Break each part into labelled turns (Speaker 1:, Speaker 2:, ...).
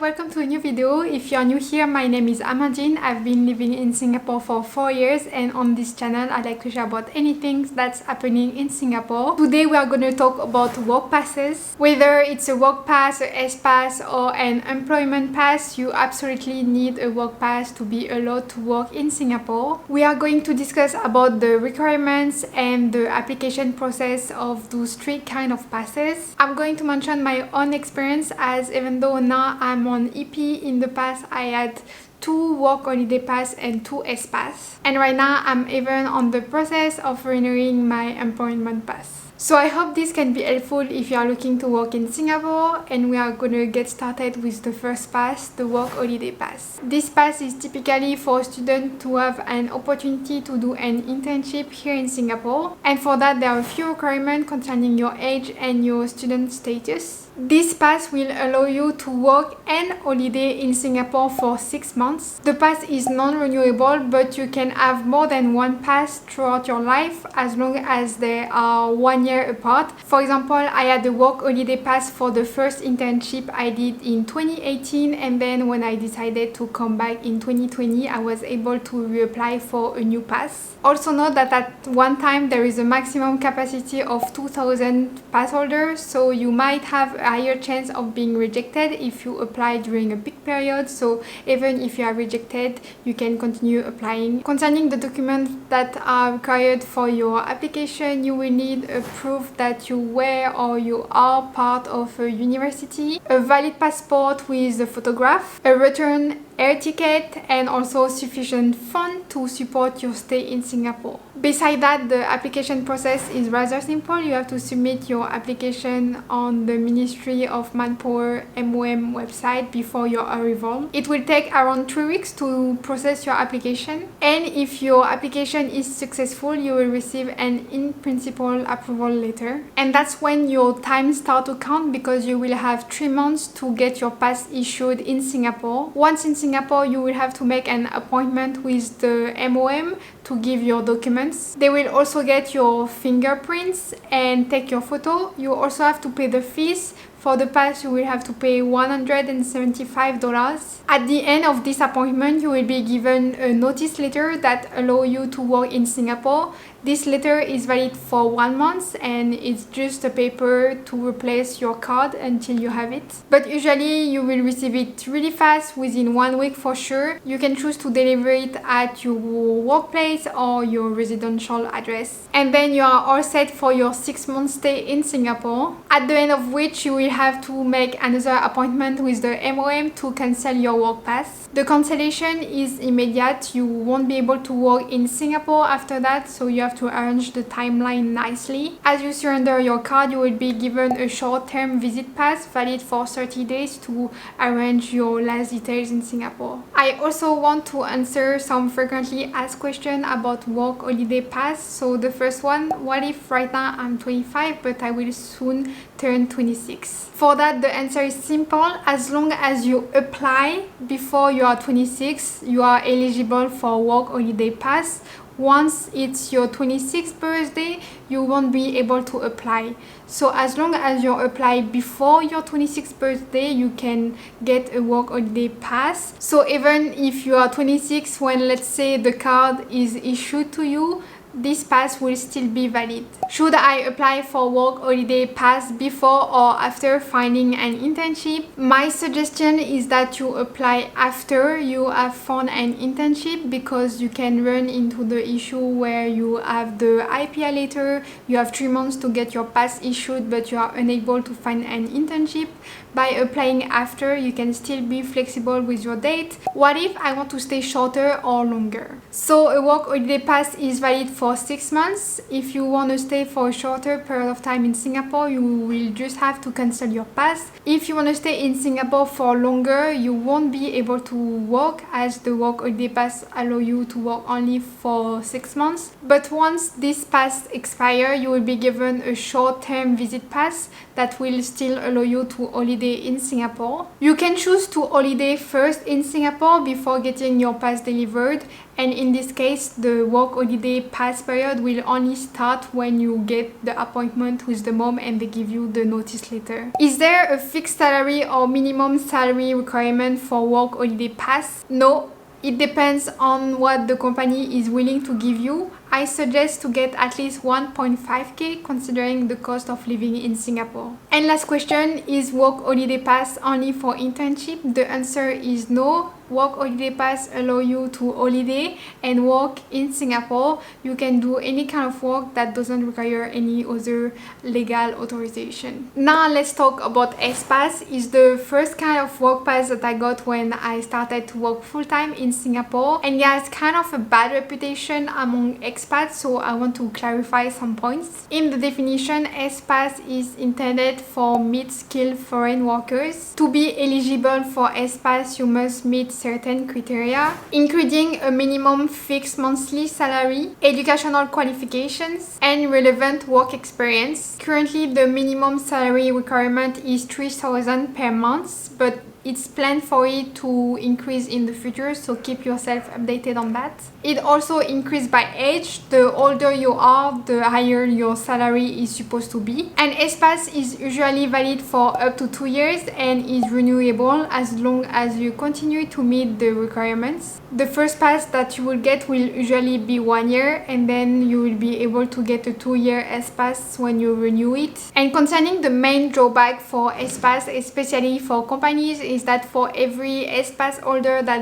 Speaker 1: welcome to a new video. If you are new here, my name is Amandine. I've been living in Singapore for 4 years, and on this channel I like to share about anything that's happening in Singapore. Today we are going to talk about work passes. Whether it's a work pass, a S pass or an employment pass, you absolutely need a work pass to be allowed to work in Singapore. We are going to discuss about the requirements and the application process of those three kind of passes. I'm going to mention my own experience, as even though now I'm on EP, in the past I had 2 work holiday pass and 2 S pass, and right now I'm even on the process of renewing my employment pass. So I hope this can be helpful if you are looking to work in Singapore, and we are gonna get started with the first pass, the work holiday pass. This pass is typically for students to have an opportunity to do an internship here in Singapore, and for that there are a few requirements concerning your age and your student status. This pass will allow you to work and holiday in Singapore for 6 months. The pass is non-renewable, but you can have more than one pass throughout your life as long as they are 1 year apart. For example, I had a work holiday pass for the first internship I did in 2018, and then when I decided to come back in 2020, I was able to reapply for a new pass. Also note that at one time there is a maximum capacity of 2,000 pass holders, so you might have a higher chance of being rejected if you apply during a peak period. So even if you are rejected, you can continue applying. Concerning the documents that are required for your application, you will need a proof that you were or you are part of a university, a valid passport with a photograph, a return air ticket, and also sufficient funds to support your stay in Singapore. Besides that, the application process is rather simple. You have to submit your application on the Ministry of Manpower MOM website before your arrival. It will take around 3 weeks to process your application, and if your application is successful, you will receive an in-principle approval letter, and that's when your time starts to count, because you will have 3 months to get your pass issued in Singapore. Once in Singapore, you will have to make an appointment with the MOM to give your documents. They will also get your fingerprints and take your photo. You also have to pay the fees. For the pass, you will have to pay $175. At the end of this appointment, you will be given a notice letter that allows you to work in Singapore. This letter is valid for 1 month, and it's just a paper to replace your card until you have it. But usually you will receive it really fast, within 1 week for sure. You can choose to deliver it at your workplace or your residential address. And then you are all set for your 6-month stay in Singapore, at the end of which you will have to make another appointment with the MOM to cancel your work pass. The cancellation is immediate. You won't be able to work in Singapore after that, so you have to arrange the timeline nicely. As you surrender your card, you will be given a short-term visit pass valid for 30 days to arrange your last details in Singapore. I also want to answer some frequently asked questions about work holiday pass. So the first one, what if right now I'm 25 but I will soon turn 26? For that, the answer is simple. As long as you apply before you are 26, you are eligible for work holiday pass. Once it's your 26th birthday, you won't be able to apply. So as long as you apply before your 26th birthday, you can get a work holiday pass. So even if you are 26 when, let's say, the card is issued to you, this pass will still be valid. Should I apply for work holiday pass before or after finding an internship? My suggestion is that you apply after you have found an internship, because you can run into the issue where you have the IPA letter, you have 3 months to get your pass issued, but you are unable to find an internship. By applying after, you can still be flexible with your date. What if I want to stay shorter or longer? So a work holiday pass is valid for 6 months. If you want to stay for a shorter period of time in Singapore, you will just have to cancel your pass. If you want to stay in Singapore for longer, you won't be able to work, as the work holiday pass allows you to work only for 6 months. But once this pass expires, you will be given a short-term visit pass that will still allow you to holiday in Singapore. You can choose to holiday first in Singapore before getting your pass delivered, and in this case the work holiday pass period will only start when you get the appointment with the mom and they give you the notice letter. Is there a fixed salary or minimum salary requirement for work holiday pass? No. It depends on what the company is willing to give you. I suggest to get at least 1.5k considering the cost of living in Singapore. And last question, is work holiday pass only for internship? The answer is no. Work holiday pass allow you to holiday and work in Singapore. You can do any kind of work that doesn't require any other legal authorization. Now let's talk about S-Pass. It's the first kind of work pass that I got when I started to work full-time in Singapore, and yeah, it's kind of a bad reputation among expats, so I want to clarify some points. In the definition, S-Pass is intended for mid-skilled foreign workers. To be eligible for S-Pass, you must meet certain criteria, including a minimum fixed monthly salary, educational qualifications, and relevant work experience. Currently, the minimum salary requirement is 3,000 per month, but it's planned for it to increase in the future, so keep yourself updated on that. It also increases by age. The older you are, the higher your salary is supposed to be. And S-Pass is usually valid for up to 2 years and is renewable as long as you continue to meet the requirements. The first pass that you will get will usually be 1 year, and then you will be able to get a 2-year S-Pass when you renew it. And concerning the main drawback for S-Pass, especially for companies, is that for every S-Pass holder that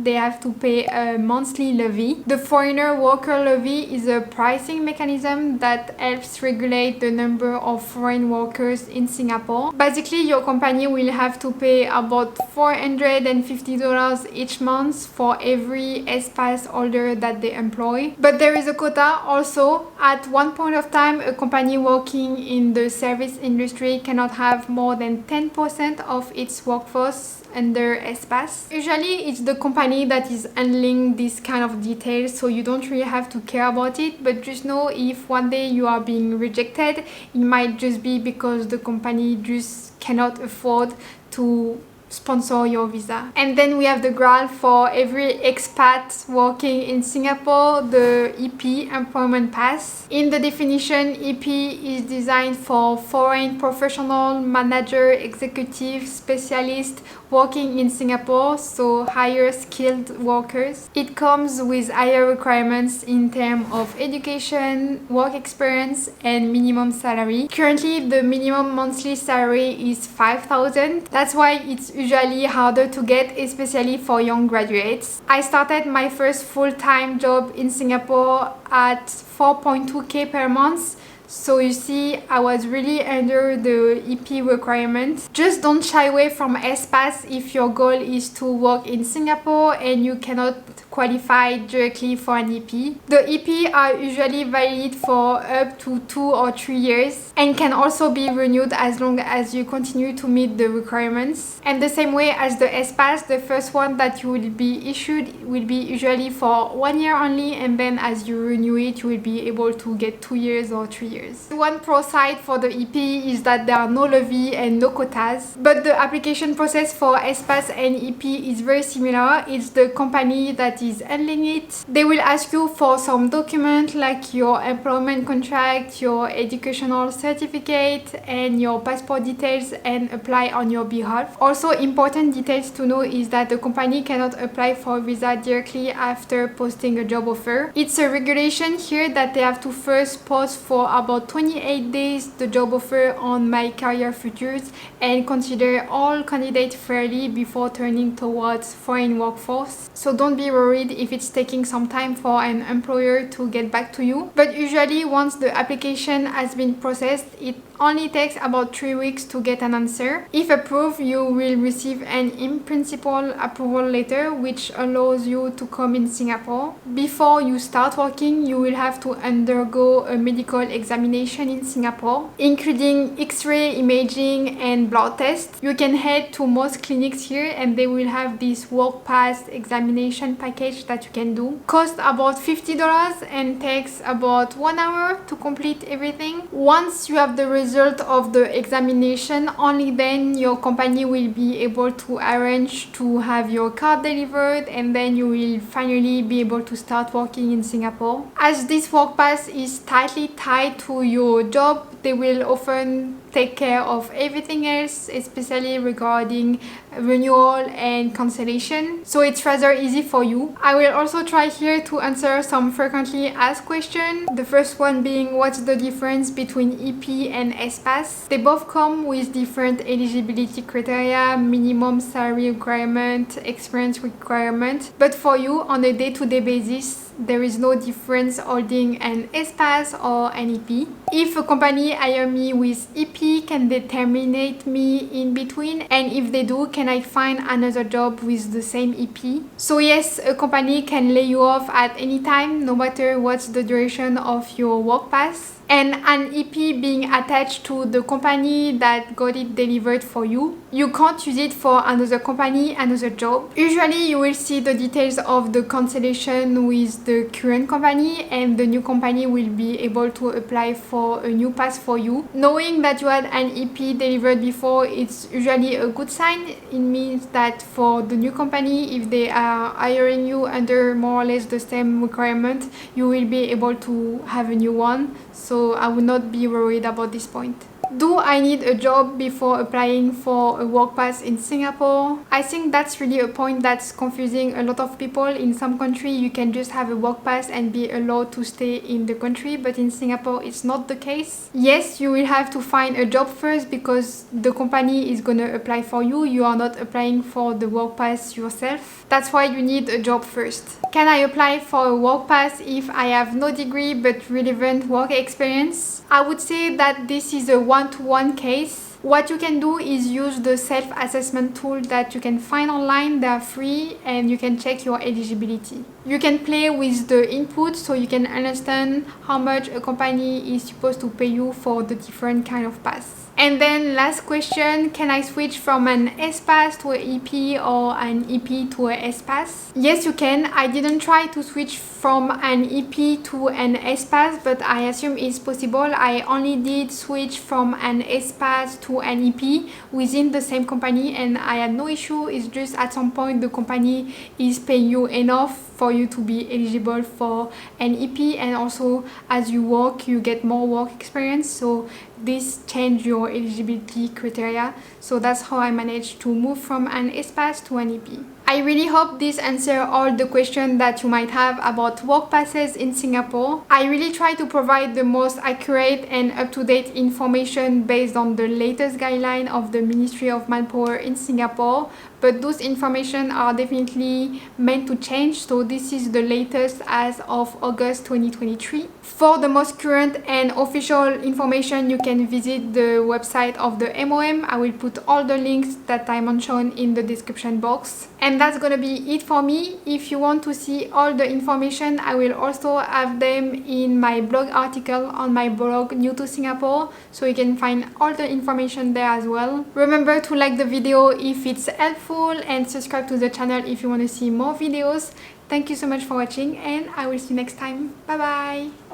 Speaker 1: they have to pay a monthly levy. The foreigner worker levy is a pricing mechanism that helps regulate the number of foreign workers in Singapore. Basically, your company will have to pay about $450 each month for every S-Pass holder that they employ. But there is a quota also. At one point of time, a company working in the service industry cannot have more than 10% of its workforce under S-Pass. Usually it's the company that is handling this kind of details, so you don't really have to care about it, but just know if one day you are being rejected, it might just be because the company just cannot afford to sponsor your visa. And then we have the graph for every expat working in Singapore, the EP employment pass. In the definition, EP is designed for foreign professional, manager, executive, specialist working in Singapore, so higher skilled workers. It comes with higher requirements in terms of education, work experience, and minimum salary. Currently, the minimum monthly salary is 5,000. That's why it's usually harder to get, especially for young graduates. I started my first full-time job in Singapore at 4.2k per month. So you see, I was really under the EP requirement. Just don't shy away from S-Pass if your goal is to work in Singapore and you cannot qualify directly for an EP. The EP are usually valid for up to 2 or 3 years and can also be renewed as long as you continue to meet the requirements. And the same way as the S-Pass, the first one that you will be issued will be usually for 1 year only, and then as you renew it, you will be able to get 2 years or 3 years. One pro side for the EP is that there are no levy and no quotas, but the application process for S-Pass and EP is very similar. It's the company that is handling it. They will ask you for some document like your employment contract, your educational certificate, and your passport details and apply on your behalf. Also, important details to know is that the company cannot apply for a visa directly after posting a job offer. It's a regulation here that they have to first post for about 28 days the job offer on My Career Futures and consider all candidates fairly before turning towards foreign workforce. So don't be worried if it's taking some time for an employer to get back to you. But usually once the application has been processed, it only takes about 3 weeks to get an answer. If approved, you will receive an in-principle approval letter which allows you to come in Singapore. Before you start working, you will have to undergo a medical exam examination in Singapore, including X-ray, imaging, and blood tests. You can head to most clinics here and they will have this work pass examination package that you can do. Costs about $50 and takes about 1 hour to complete everything. Once you have the result of the examination, only then your company will be able to arrange to have your card delivered, and then you will finally be able to start working in Singapore. As this work pass is tightly tied to your job, they will often take care of everything else, especially regarding renewal and cancellation, so it's rather easy for you. I will also try here to answer some frequently asked questions. The first one being, what's the difference between EP and S-Pass? They both come with different eligibility criteria, minimum salary requirement, experience requirement, but for you on a day-to-day basis there is no difference holding an S-Pass or an EP. If a company hire me with EP, can they terminate me in between? And if they do, can I find another job with the same EP? So yes, a company can lay you off at any time, no matter what's the duration of your work pass. And an EP being attached to the company that got it delivered for you, you can't use it for another company, another job. Usually you will see the details of the cancellation with the current company, and the new company will be able to apply for a new pass for you. Knowing that you had an EP delivered before, it's usually a good sign. It means that for the new company, if they are hiring you under more or less the same requirement, you will be able to have a new one. So I would not be worried about this point. Do I need a job before applying for a work pass in Singapore? I think that's really a point that's confusing a lot of people. In some country you can just have a work pass and be allowed to stay in the country, but in Singapore it's not the case. Yes, you will have to find a job first because the company is gonna apply for you. You are not applying for the work pass yourself. That's why you need a job first. Can I apply for a work pass if I have no degree but relevant work experience? I would say that this is a one-to-one case. What you can do is use the self-assessment tool that you can find online. They are free and you can check your eligibility. You can play with the input so you can understand how much a company is supposed to pay you for the different kind of pass. And then last question, can I switch from an S-Pass to an EP or an EP to a S-Pass? Yes, you can. I didn't try to switch from an EP to an S-Pass, but I assume it's possible. I only did switch from an S-Pass to an EP within the same company and I had no issue. It's just at some point the company is paying you enough for you to be eligible for an EP, and also as you work you get more work experience, so this changed your eligibility criteria. So that's how I managed to move from an S-Pass to an EP. I really hope this answers all the questions that you might have about work passes in Singapore. I really try to provide the most accurate and up-to-date information based on the latest guideline of the Ministry of Manpower in Singapore, but those information are definitely meant to change, so this is the latest as of August 2023. For the most current and official information, you can visit the website of the MOM. I will put all the links that I mentioned in the description box. And that's gonna be it for me. If you want to see all the information, I will also have them in my blog article on my blog New to Singapore, so you can find all the information there as well. Remember to like the video if it's helpful and subscribe to the channel if you want to see more videos. Thank you so much for watching and I will see you next time. Bye bye!